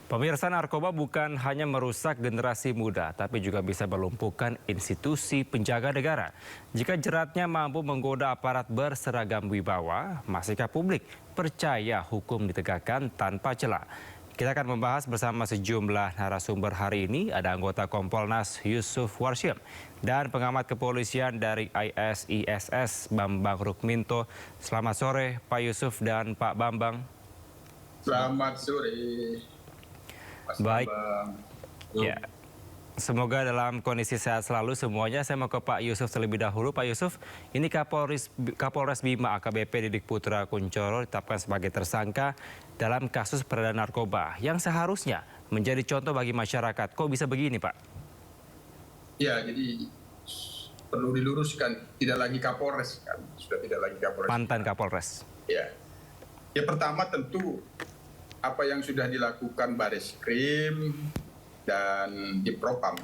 Pemirsa, narkoba bukan hanya merusak generasi muda, tapi juga bisa melumpuhkan institusi penjaga negara. Jika jeratnya mampu menggoda aparat berseragam wibawa, masihkah publik percaya hukum ditegakkan tanpa celah? Kita akan membahas bersama sejumlah narasumber hari ini. Ada anggota Kompolnas Yusuf Warshim dan pengamat kepolisian dari ISISS Bambang Rukminto. Selamat sore Pak Yusuf dan Pak Bambang. Selamat sore. Mas Baik, Bambang. ya. Semoga dalam kondisi sehat selalu semuanya. Saya mau ke Pak Yusuf terlebih dahulu. Pak Yusuf, ini Kapolres Bima AKBP Didik Putra Kuncoro ditetapkan sebagai tersangka dalam kasus peredaran narkoba yang seharusnya menjadi contoh bagi masyarakat. Kok bisa begini, Pak? Ya, jadi perlu diluruskan, tidak lagi Kapolres kan, sudah tidak lagi Kapolres. Mantan Kapolres. Ya, ya pertama tentu apa yang sudah dilakukan Bareskrim dan di Propam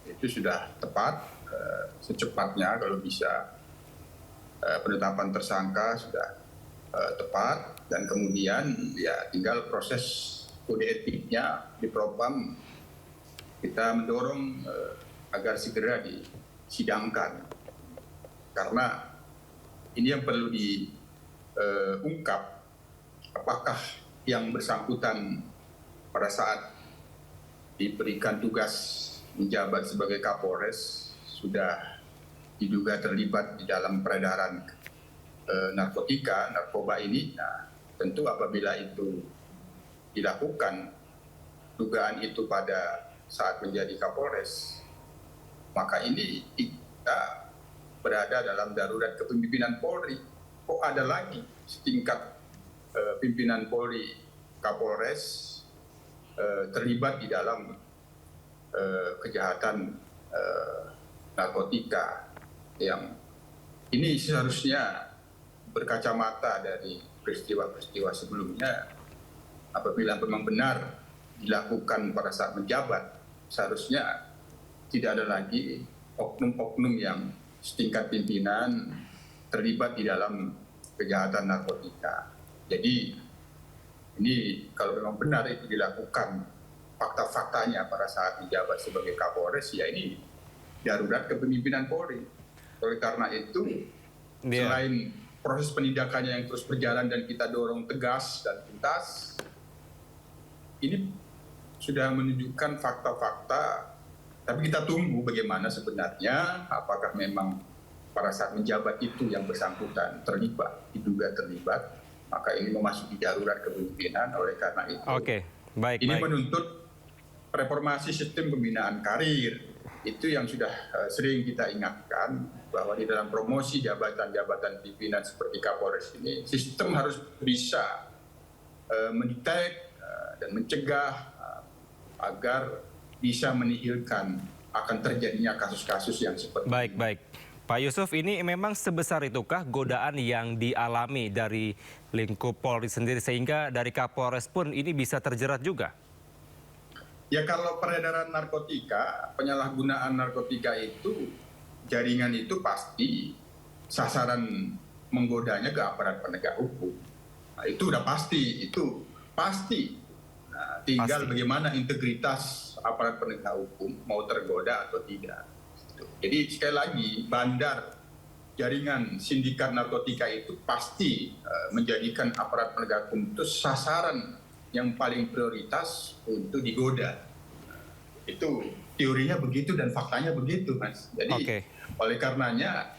itu sudah tepat, secepatnya kalau bisa penetapan tersangka sudah tepat, dan kemudian ya tinggal proses kode etiknya di Propam. Kita mendorong agar segera disidangkan, karena ini yang perlu diungkap, apakah yang bersangkutan pada saat diberikan tugas menjabat sebagai Kapolres sudah diduga terlibat di dalam peredaran narkoba ini. Nah, tentu apabila itu dilakukan, dugaan itu pada saat menjadi Kapolres, maka ini kita berada dalam darurat kepemimpinan Polri. Kok ada lagi setingkat pimpinan Polri, Kapolres, terlibat di dalam kejahatan narkotika, yang ini seharusnya berkacamata dari peristiwa-peristiwa sebelumnya. Apabila memang benar dilakukan pada saat menjabat, seharusnya tidak ada lagi oknum-oknum yang setingkat pimpinan terlibat di dalam kejahatan narkotika. Jadi ini kalau memang benar itu dilakukan fakta-faktanya pada saat menjabat sebagai Kapolres, ya ini darurat kepemimpinan Polri. Oleh karena itu, selain proses penindakannya yang terus berjalan dan kita dorong tegas dan tuntas, ini sudah menunjukkan fakta-fakta, tapi kita tunggu bagaimana sebenarnya, apakah memang pada saat menjabat itu yang bersangkutan terlibat, diduga terlibat, maka ini memasuki darurat kepemimpinan. Oleh karena itu, ini menuntut reformasi sistem pembinaan karir. Itu yang sudah sering kita ingatkan, bahwa di dalam promosi jabatan-jabatan pimpinan seperti Kapolres ini, sistem harus bisa mendetek dan mencegah agar bisa menihilkan akan terjadinya kasus-kasus yang seperti ini. Baik. Pak Yusuf, ini memang sebesar itukah godaan yang dialami dari lingkup Polri sendiri sehingga dari Kapolres pun ini bisa terjerat juga? Ya, kalau peredaran narkotika, penyalahgunaan narkotika itu, jaringan itu pasti sasaran menggodanya ke aparat penegak hukum. Nah, itu udah pasti, itu pasti. Nah, tinggal bagaimana integritas aparat penegak hukum mau tergoda atau tidak. Jadi sekali lagi, bandar jaringan sindikat narkotika itu pasti menjadikan aparat penegak hukum itu sasaran yang paling prioritas untuk digoda. Itu teorinya begitu dan faktanya begitu, Mas. Jadi oleh karenanya,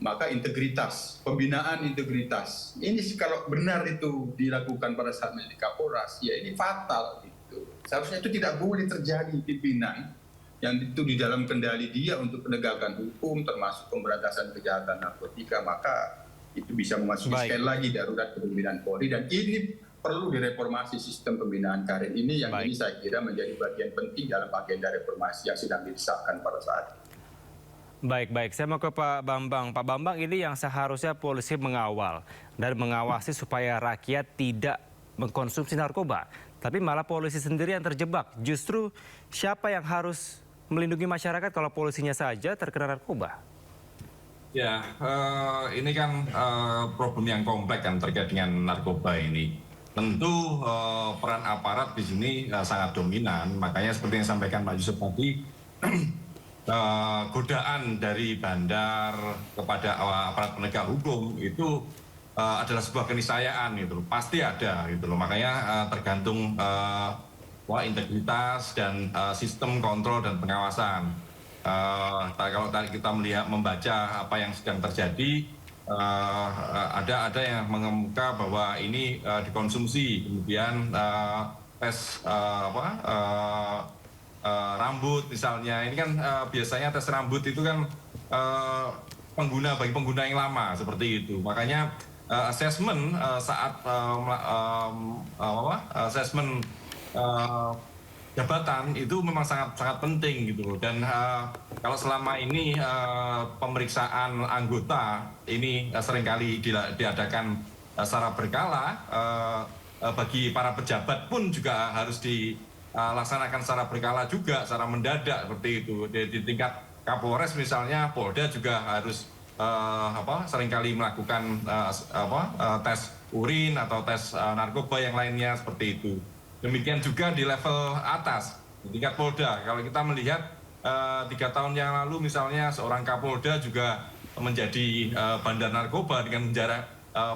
maka integritas, pembinaan integritas, ini kalau benar itu dilakukan pada saat menjadi Kapolres, ya ini fatal gitu. Seharusnya itu tidak boleh terjadi pimpinan yang itu di dalam kendali dia untuk penegakan hukum, termasuk pemberantasan kejahatan narkotika, maka itu bisa memasuki sekali lagi darurat kepemimpinan Polri. Dan ini perlu direformasi sistem pembinaan karir ini, yang ini saya kira menjadi bagian penting dalam agenda reformasi yang sedang disahkan pada saat ini. Baik. Saya mau ke Pak Bambang. Pak Bambang, ini yang seharusnya polisi mengawal dan mengawasi supaya rakyat tidak mengkonsumsi narkoba. Tapi malah polisi sendiri yang terjebak. Justru siapa yang harus melindungi masyarakat kalau polisinya saja terkena narkoba? Ya, ini kan problem yang kompleks kan terkait dengan narkoba ini. tentu peran aparat di sini sangat dominan. Makanya seperti yang disampaikan Pak Yusuf tadi, godaan dari bandar kepada aparat penegak hukum itu adalah sebuah keniscayaan gitu, pasti ada gitu loh. Makanya tergantung integritas dan sistem kontrol dan pengawasan. Kalau tadi kita membaca apa yang sedang terjadi, ada yang mengemuka bahwa ini dikonsumsi, kemudian tes rambut misalnya. Ini kan biasanya tes rambut itu kan bagi pengguna yang lama seperti itu. Makanya assessment saat assessment jabatan itu memang sangat penting gitu loh. Dan kalau selama ini pemeriksaan anggota ini seringkali diadakan secara berkala, bagi para pejabat pun juga harus dilaksanakan secara berkala juga, secara mendadak seperti itu. Di tingkat Kapolres misalnya, Polda juga harus seringkali melakukan tes urin atau tes narkoba yang lainnya seperti itu. Demikian juga di level atas, di tingkat Polda. Kalau kita melihat 3 tahun yang lalu misalnya seorang Kapolda juga menjadi bandar narkoba dengan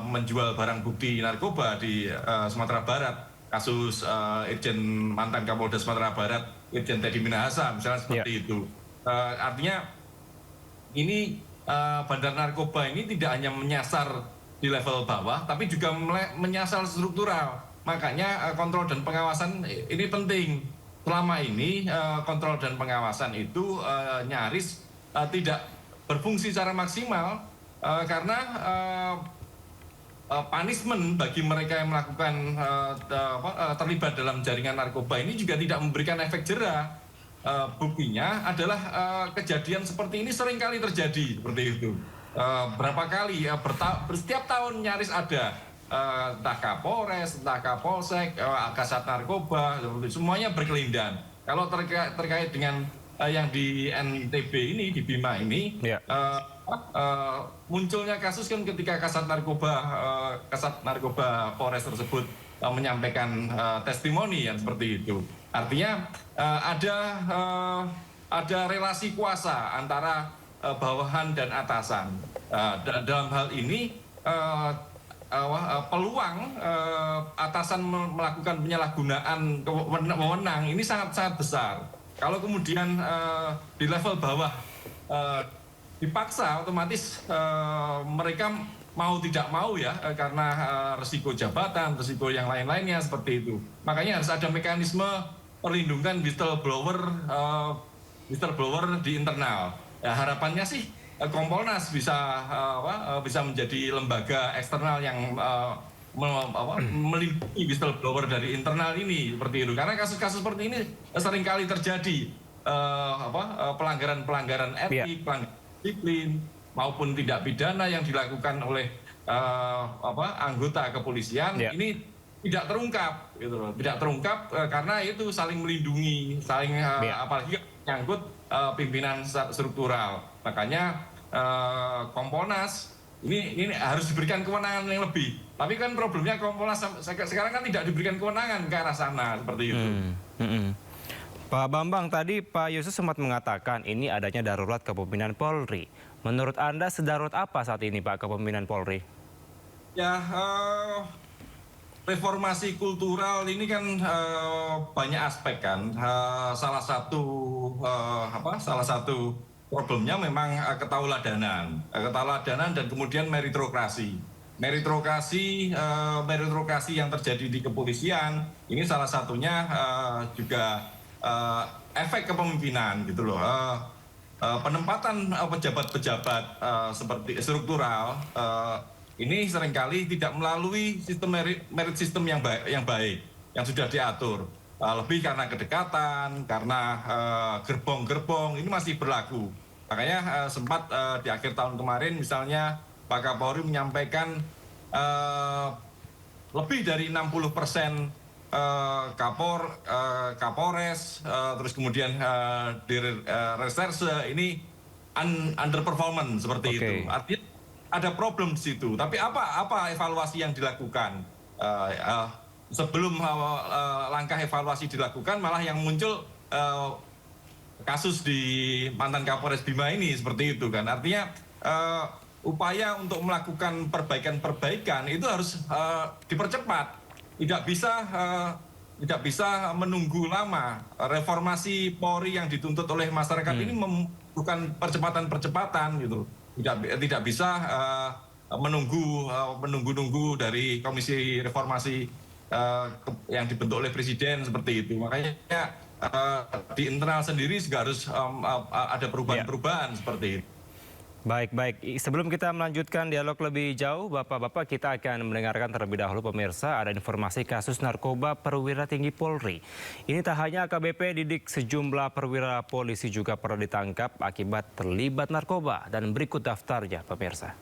menjual barang bukti narkoba di Sumatera Barat. Kasus mantan Kapolda Sumatera Barat, Irjen Teddy Minahasa misalnya seperti itu. Artinya ini bandar narkoba ini tidak hanya menyasar di level bawah, tapi juga menyasar struktural. Makanya kontrol dan pengawasan ini penting. Selama ini kontrol dan pengawasan itu nyaris tidak berfungsi secara maksimal karena punishment bagi mereka yang melakukan terlibat dalam jaringan narkoba ini juga tidak memberikan efek jera. Buktinya adalah kejadian seperti ini seringkali terjadi seperti itu. Berapa kali setiap tahun nyaris ada. Entah Kapolres, entah Kapolsek, Kasat Narkoba, semuanya berkelindan. Kalau terkait dengan yang di NTB ini, di Bima ini, munculnya kasus kan ketika Kasat Narkoba Polres tersebut menyampaikan testimoni yang seperti itu. Artinya ada relasi kuasa antara bawahan dan atasan. Dalam hal ini peluang atasan melakukan penyalahgunaan wewenang ini sangat besar. Kalau kemudian di level bawah dipaksa, otomatis mereka mau tidak mau ya, karena resiko jabatan, resiko yang lain-lainnya seperti itu. Makanya harus ada mekanisme perlindungan whistleblower di internal. Ya, harapannya sih Kompolnas bisa menjadi lembaga eksternal yang melindungi whistleblower dari internal ini seperti itu. Karena kasus-kasus seperti ini seringkali terjadi pelanggaran etik, pelanggaran disiplin maupun tindak pidana yang dilakukan oleh anggota kepolisian ini tidak terungkap, gitu loh. Tidak terungkap karena itu saling melindungi, apalagi menyangkut pimpinan struktural. Makanya Kompolnas ini harus diberikan kewenangan yang lebih. Tapi kan problemnya Kompolnas sekarang kan tidak diberikan kewenangan ke arah sana seperti itu. Pak Bambang, tadi Pak Yusuf sempat mengatakan ini adanya darurat kepemimpinan Polri. Menurut Anda sedarurat apa saat ini Pak kepemimpinan Polri? Ya, reformasi kultural ini kan banyak aspek kan. Salah satu problemnya memang ketauladanan dan kemudian meritokrasi yang terjadi di kepolisian ini salah satunya juga efek kepemimpinan gitu loh. Penempatan pejabat-pejabat seperti struktural ini seringkali tidak melalui sistem merit system yang baik yang sudah diatur. Lebih karena kedekatan, karena gerbong-gerbong ini masih berlaku. Makanya sempat di akhir tahun kemarin misalnya Pak Kapolri menyampaikan lebih dari 60% Kapolres, terus kemudian di reserse ini underperformance seperti itu. Artinya ada problem di situ. Tapi apa evaluasi yang dilakukan? sebelum langkah evaluasi dilakukan malah yang muncul kasus di mantan Kapolres Bima ini seperti itu kan. Artinya upaya untuk melakukan perbaikan-perbaikan itu harus dipercepat. Tidak bisa menunggu lama. Reformasi Polri yang dituntut oleh masyarakat ini membutuhkan percepatan-percepatan gitu. Tidak bisa menunggu dari Komisi Reformasi yang dibentuk oleh Presiden seperti itu. Makanya di internal sendiri juga harus ada perubahan-perubahan seperti itu. Baik. Sebelum kita melanjutkan dialog lebih jauh, Bapak-Bapak, kita akan mendengarkan terlebih dahulu pemirsa ada informasi kasus narkoba perwira tinggi Polri. Ini tak hanya AKBP Didik, sejumlah perwira polisi juga pernah ditangkap akibat terlibat narkoba. Dan berikut daftarnya, pemirsa.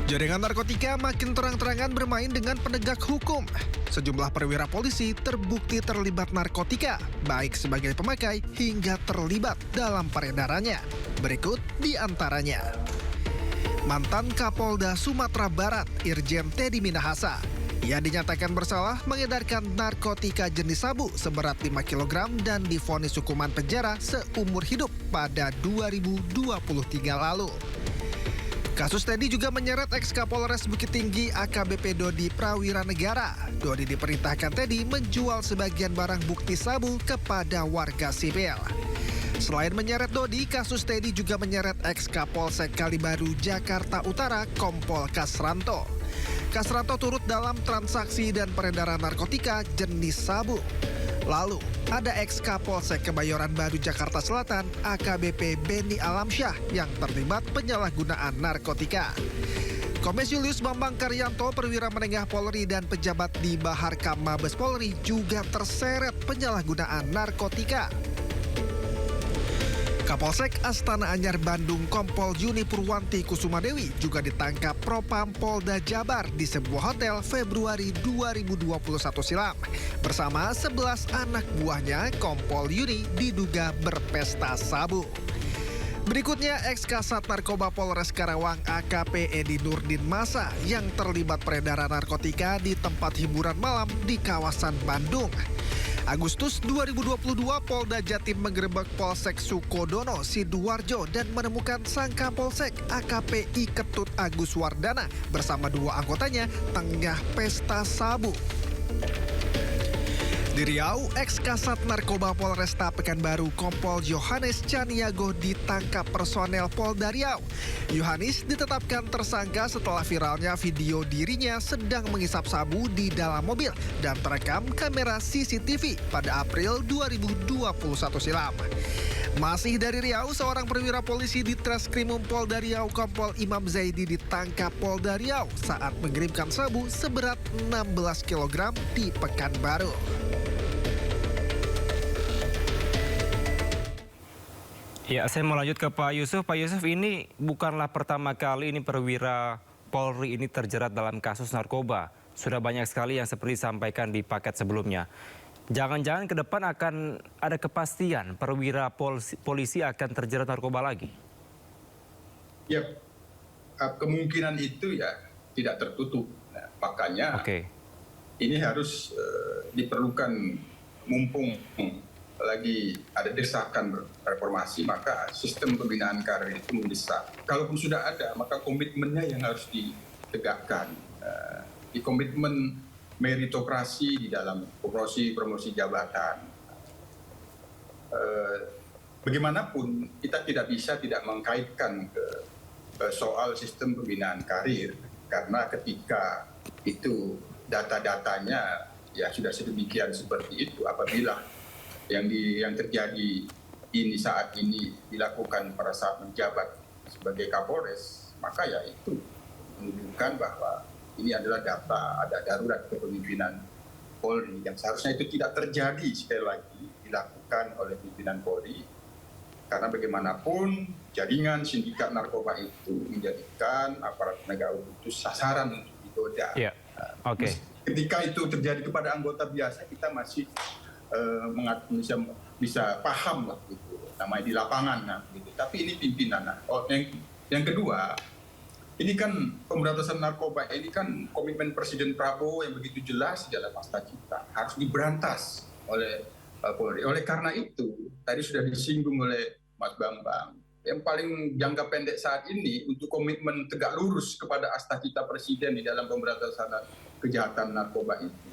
Jaringan narkotika makin terang-terangan bermain dengan penegak hukum. Sejumlah perwira polisi terbukti terlibat narkotika, baik sebagai pemakai hingga terlibat dalam peredarannya. Berikut di antaranya. Mantan Kapolda Sumatera Barat, Irjen Teddy Minahasa. Ia dinyatakan bersalah mengedarkan narkotika jenis sabu seberat 5 kg dan divonis hukuman penjara seumur hidup pada 2023 lalu. Kasus Teddy juga menyeret ex-Kapolres Bukit Tinggi AKBP Dodi Prawiranegara. Dodi diperintahkan Teddy menjual sebagian barang bukti sabu kepada warga sipil. Selain menyeret Dodi, kasus Teddy juga menyeret ex-Kapolsek Kalibaru, Jakarta Utara, Kompol Kasranto. Kasranto turut dalam transaksi dan peredaran narkotika jenis sabu. Lalu, ada ex-Kapolsek Kebayoran Baru, Jakarta Selatan, AKBP Beni Alamsyah yang terlibat penyalahgunaan narkotika. Kombes Julius Bambang Karyanto, perwira menengah Polri dan pejabat di Baharkam Mabes Polri juga terseret penyalahgunaan narkotika. Kapolsek Astana Anyar Bandung Kompol Yuni Purwanti Kusumadewi juga ditangkap Propam Polda Jabar di sebuah hotel Februari 2021 silam. Bersama 11 anak buahnya, Kompol Yuni diduga berpesta sabu. Berikutnya, ex-Kasat Narkoba Polres Karawang AKP Edi Nurdin Masa yang terlibat peredaran narkotika di tempat hiburan malam di kawasan Bandung. Agustus 2022, Polda Jatim menggerebek Polsek Sukodono, Sidoarjo dan menemukan sang Kapolsek AKPI Ketut Agus Wardana bersama 2 anggotanya tengah pesta sabu. Di Riau, ex-Kasat Narkoba Polresta Pekanbaru Kompol Yohanes Caniago ditangkap personel Polda Riau. Yohanes ditetapkan tersangka setelah viralnya video dirinya sedang mengisap sabu di dalam mobil dan terekam kamera CCTV pada April 2021 silam. Masih dari Riau, seorang perwira polisi di Treskrimum Polda Riau Kompol Imam Zaidi ditangkap Polda Riau saat mengirimkan sabu seberat 16 kg di Pekanbaru. Ya, saya mau lanjut ke Pak Yusuf. Pak Yusuf, ini bukanlah pertama kali ini perwira Polri ini terjerat dalam kasus narkoba. Sudah banyak sekali yang seperti disampaikan di paket sebelumnya. Jangan-jangan ke depan akan ada kepastian perwira polisi akan terjerat narkoba lagi? Ya, kemungkinan itu ya tidak tertutup. Nah, makanya ini harus diperlukan, mumpung lagi ada desakan reformasi, maka sistem pembinaan karir itu mendesak. Kalaupun sudah ada, maka komitmennya yang harus ditegakkan. Di komitmen meritokrasi di dalam promosi jabatan. Bagaimanapun kita tidak bisa tidak mengkaitkan ke soal sistem pembinaan karir, karena ketika itu data-datanya ya sudah sedemikian seperti itu, apabila yang terjadi ini saat ini dilakukan pada saat menjabat sebagai Kapolres, maka ya itu menunjukkan bahwa ini adalah data ada darurat kepemimpinan Polri yang seharusnya itu tidak terjadi sekali lagi dilakukan oleh pimpinan Polri, karena bagaimanapun jaringan sindikat narkoba itu menjadikan aparat penegak hukum itu sasaran untuk digoda. Ketika itu terjadi kepada anggota biasa, kita masih bisa paham lah gitu, namanya di lapangan gitu. Tapi ini pimpinan. Yang kedua, ini kan pemberantasan narkoba ini kan komitmen Presiden Prabowo yang begitu jelas di dalam Asta Cita harus diberantas oleh Polri. Oleh karena itu, tadi sudah disinggung oleh Mas Bambang, yang paling jangka pendek saat ini untuk komitmen tegak lurus kepada Asta Cita Presiden di dalam pemberantasan kejahatan narkoba itu,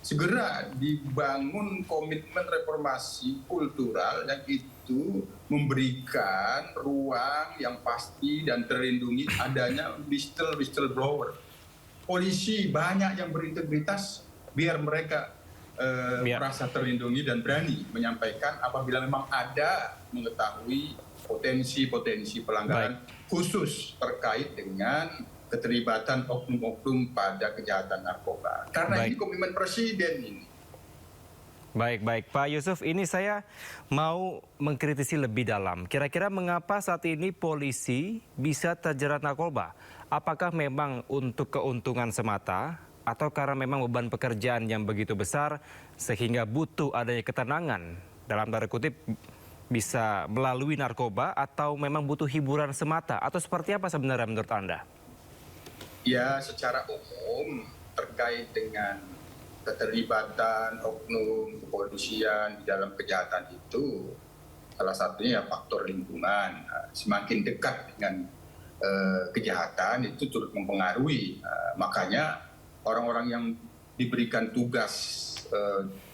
segera dibangun komitmen reformasi kultural yang itu memberikan ruang yang pasti dan terlindungi adanya whistleblower. Polisi banyak yang berintegritas, biar mereka merasa terlindungi dan berani menyampaikan apabila memang ada mengetahui potensi-potensi pelanggaran khusus terkait dengan keterlibatan oknum-oknum pada kejahatan narkoba. Karena ini komitmen Presiden ini. Baik, Pak Yusuf, ini saya mau mengkritisi lebih dalam. Kira-kira mengapa saat ini polisi bisa terjerat narkoba? Apakah memang untuk keuntungan semata atau karena memang beban pekerjaan yang begitu besar sehingga butuh adanya ketenangan dalam tanda kutip bisa melalui narkoba, atau memang butuh hiburan semata, atau seperti apa sebenarnya menurut Anda? Ya, secara umum terkait dengan keterlibatan oknum kepolisian di dalam kejahatan itu, salah satunya faktor lingkungan. Semakin dekat dengan kejahatan itu turut mempengaruhi. Makanya orang-orang yang diberikan tugas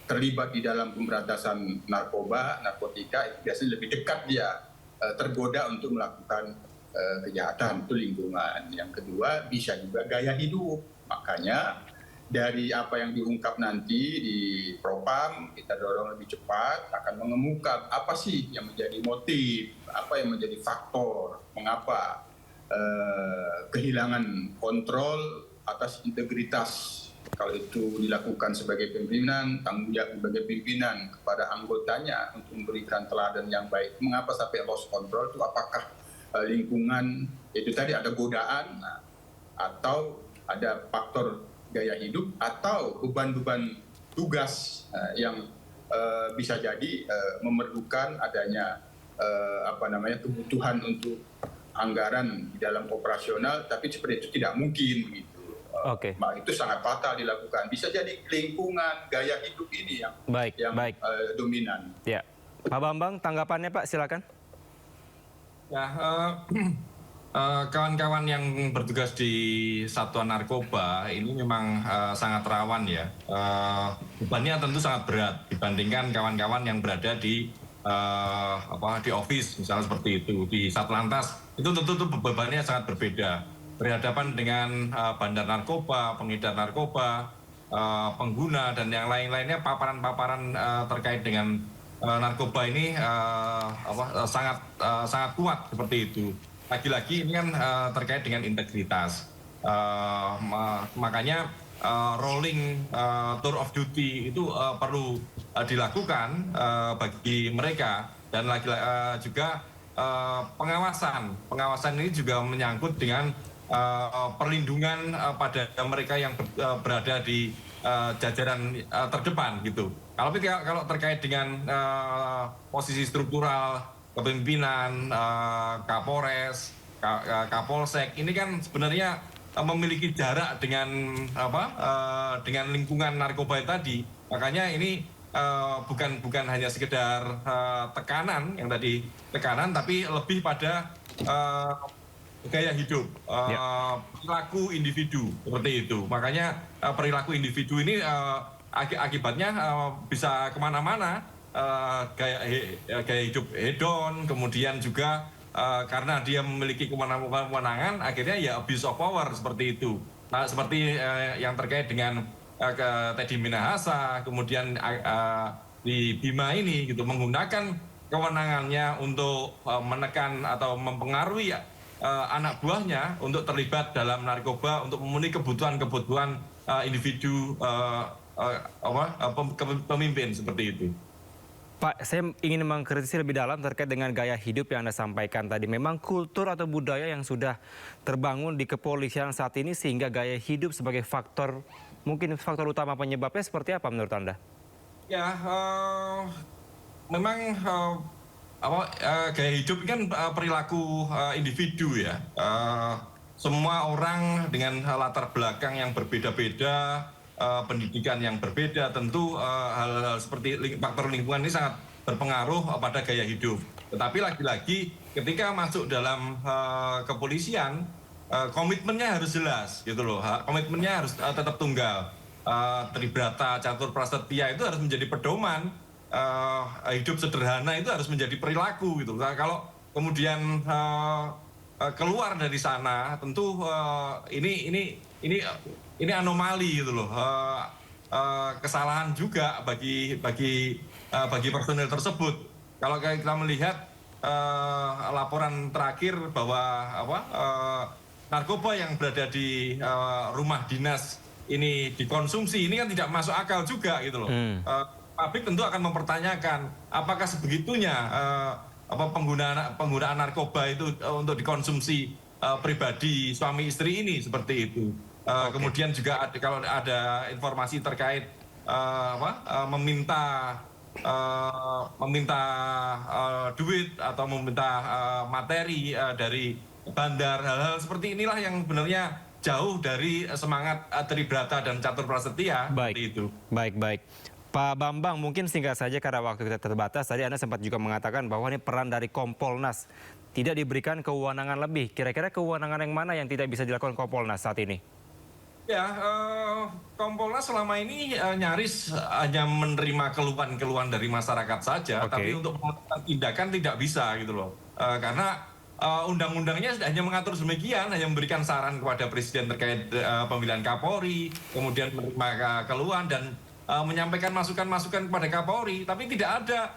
terlibat di dalam pemberantasan narkotika itu biasanya lebih dekat dia tergoda untuk melakukan kejahatan, itu lingkungan. Yang kedua bisa juga gaya hidup. Makanya dari apa yang diungkap nanti di Propam, kita dorong lebih cepat akan mengemuka apa sih yang menjadi motif, apa yang menjadi faktor mengapa kehilangan kontrol atas integritas. Kalau itu dilakukan sebagai pimpinan, tanggung jawab sebagai pimpinan kepada anggotanya untuk memberikan teladan yang baik. Mengapa sampai lost control itu? Apakah lingkungan itu tadi ada godaan, atau ada faktor gaya hidup, atau beban-beban tugas yang bisa jadi memerlukan adanya kebutuhan untuk anggaran di dalam operasional, tapi seperti itu tidak mungkin gitu. Itu sangat fatal dilakukan. Bisa jadi lingkungan, gaya hidup ini yang dominan. Ya, Pak Bambang, tanggapannya Pak, silakan. Ya, kawan-kawan yang bertugas di Satuan Narkoba ini memang sangat rawan ya. Bebannya tentu sangat berat dibandingkan kawan-kawan yang berada di office misalnya seperti itu, di Satlantas. Itu tentu bebannya sangat berbeda. Berhadapan dengan bandar narkoba, pengedar narkoba, pengguna dan yang lain-lainnya, paparan-paparan terkait dengan narkoba ini sangat kuat seperti itu. Lagi-lagi ini kan terkait dengan integritas. Makanya rolling tour of duty itu perlu dilakukan bagi mereka, dan juga pengawasan ini juga menyangkut dengan perlindungan pada mereka yang berada di jajaran terdepan gitu. Kalau terkait dengan posisi struktural kepemimpinan, Kapolres, Kapolsek, ini kan sebenarnya memiliki jarak dengan dengan lingkungan narkoba tadi. Makanya ini bukan hanya sekedar tekanan yang tadi tekanan, tapi lebih pada gaya hidup, perilaku individu seperti itu. Makanya perilaku individu ini akibatnya bisa kemana-mana, gaya hidup hedon, kemudian juga karena dia memiliki kewenangan, akhirnya ya abuse of power seperti itu. Nah, seperti yang terkait dengan Teddy Minahasa, kemudian di Bima ini gitu, menggunakan kewenangannya untuk menekan atau mempengaruhi anak buahnya untuk terlibat dalam narkoba untuk memenuhi kebutuhan individu pemimpin seperti itu. Pak, saya ingin mengkritisi lebih dalam terkait dengan gaya hidup yang Anda sampaikan tadi. Memang kultur atau budaya yang sudah terbangun di kepolisian saat ini sehingga gaya hidup sebagai faktor, mungkin faktor utama penyebabnya seperti apa menurut Anda? Ya, memang gaya hidup kan perilaku individu ya. semua orang dengan latar belakang yang berbeda-beda, pendidikan yang berbeda, tentu hal-hal seperti faktor lingkungan ini sangat berpengaruh pada gaya hidup. Tetapi lagi-lagi ketika masuk dalam kepolisian, komitmennya harus jelas gitu loh. Komitmennya harus tetap tunggal. Tribrata, catur prasetya itu harus menjadi pedoman. Hidup sederhana itu harus menjadi perilaku gitu. Nah, kalau kemudian keluar dari sana, tentu ini anomali gitu loh. Kesalahan juga bagi personil tersebut. Kalau kita melihat laporan terakhir bahwa narkoba yang berada di rumah dinas ini dikonsumsi, ini kan tidak masuk akal juga gitu loh. Publik tentu akan mempertanyakan apakah sebegitunya penggunaan narkoba itu untuk dikonsumsi pribadi suami istri ini seperti itu. Kemudian juga kalau ada informasi terkait meminta duit atau meminta materi dari bandar, hal-hal seperti inilah yang sebenarnya jauh dari semangat Tribrata dan catur prasetya. Baik, itu. baik. Pak Bambang, mungkin singkat saja karena waktu kita terbatas. Tadi Anda sempat juga mengatakan bahwa ini peran dari Kompolnas tidak diberikan kewenangan lebih. Kira-kira kewenangan yang mana yang tidak bisa dilakukan Kompolnas saat ini? Ya, Kompolnas selama ini nyaris hanya menerima keluhan-keluhan dari masyarakat saja, tapi untuk melakukan tindakan tidak bisa gitu loh. Karena undang-undangnya hanya mengatur demikian, hanya memberikan saran kepada Presiden terkait pemilihan Kapolri, kemudian menerima keluhan dan menyampaikan masukan-masukan kepada Kapolri, tapi tidak ada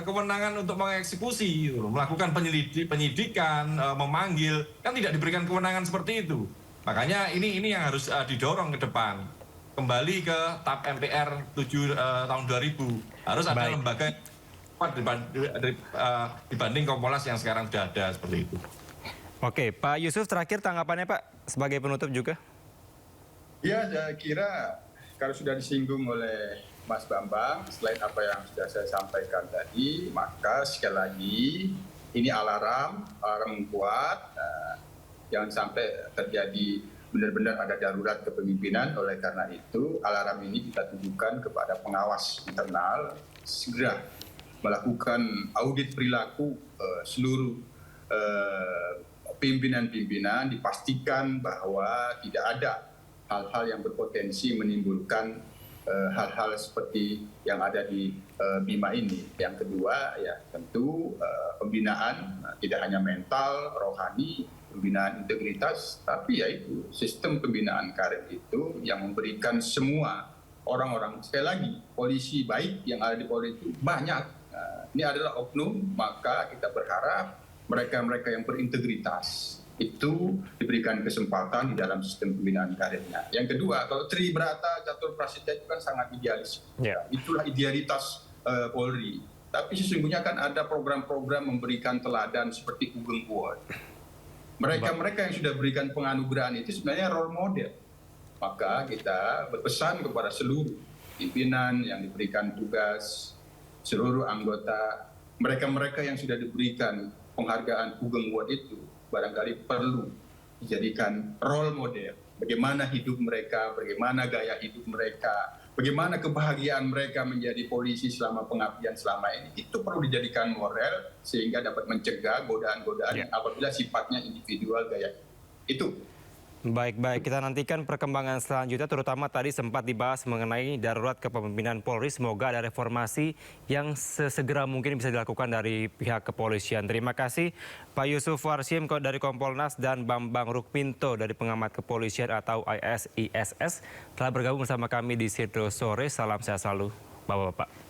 kewenangan untuk mengeksekusi, gitu, melakukan penyidikan, memanggil, kan tidak diberikan kewenangan seperti itu. Makanya ini yang harus didorong ke depan. Kembali ke TAP MPR 7 tahun 2000. Harus ada lembaga dibanding Kompolnas yang sekarang sudah ada seperti itu. Oke, Pak Yusuf terakhir tanggapannya Pak sebagai penutup juga. Ya, saya kira kalau sudah disinggung oleh Mas Bambang, selain apa yang sudah saya sampaikan tadi, maka sekali lagi ini alarm kuat. Jangan sampai terjadi benar-benar ada darurat kepemimpinan. Oleh karena itu, alarm ini kita tujukan kepada pengawas internal segera melakukan audit perilaku seluruh pimpinan-pimpinan, dipastikan bahwa tidak ada hal-hal yang berpotensi menimbulkan hal-hal seperti yang ada di Bima ini. Yang kedua, ya tentu pembinaan tidak hanya mental, rohani, pembinaan integritas, tapi yaitu sistem pembinaan karir itu yang memberikan semua orang-orang, sekali lagi, polisi baik yang ada di Polri itu banyak. Ini adalah oknum, maka kita berharap mereka-mereka yang berintegritas itu diberikan kesempatan di dalam sistem pembinaan karirnya. Yang kedua, kalau Tribrata, catur prasetya itu kan sangat idealis. Itulah idealitas Polri. Tapi sesungguhnya kan ada program-program memberikan teladan seperti Ugeng Kuwot. Mereka-mereka yang sudah berikan penganugerahan itu sebenarnya role model. Maka kita berpesan kepada seluruh pimpinan yang diberikan tugas, seluruh anggota, mereka-mereka yang sudah diberikan penghargaan Ugeng Kuwot itu, barangkali perlu dijadikan role model. Bagaimana hidup mereka, bagaimana gaya hidup mereka, bagaimana kebahagiaan mereka menjadi polisi selama pengabdian selama ini. Itu perlu dijadikan model sehingga dapat mencegah godaan-godaan apabila sifatnya individual gaya. Itu. Baik, kita nantikan perkembangan selanjutnya, terutama tadi sempat dibahas mengenai darurat kepemimpinan Polri. Semoga ada reformasi yang sesegera mungkin bisa dilakukan dari pihak kepolisian. Terima kasih Pak Yusuf Warsim dari Kompolnas dan Bambang Rukminto dari Pengamat Kepolisian atau ISISS telah bergabung bersama kami di Sidro Sore. Salam sehat selalu, Bapak-Bapak.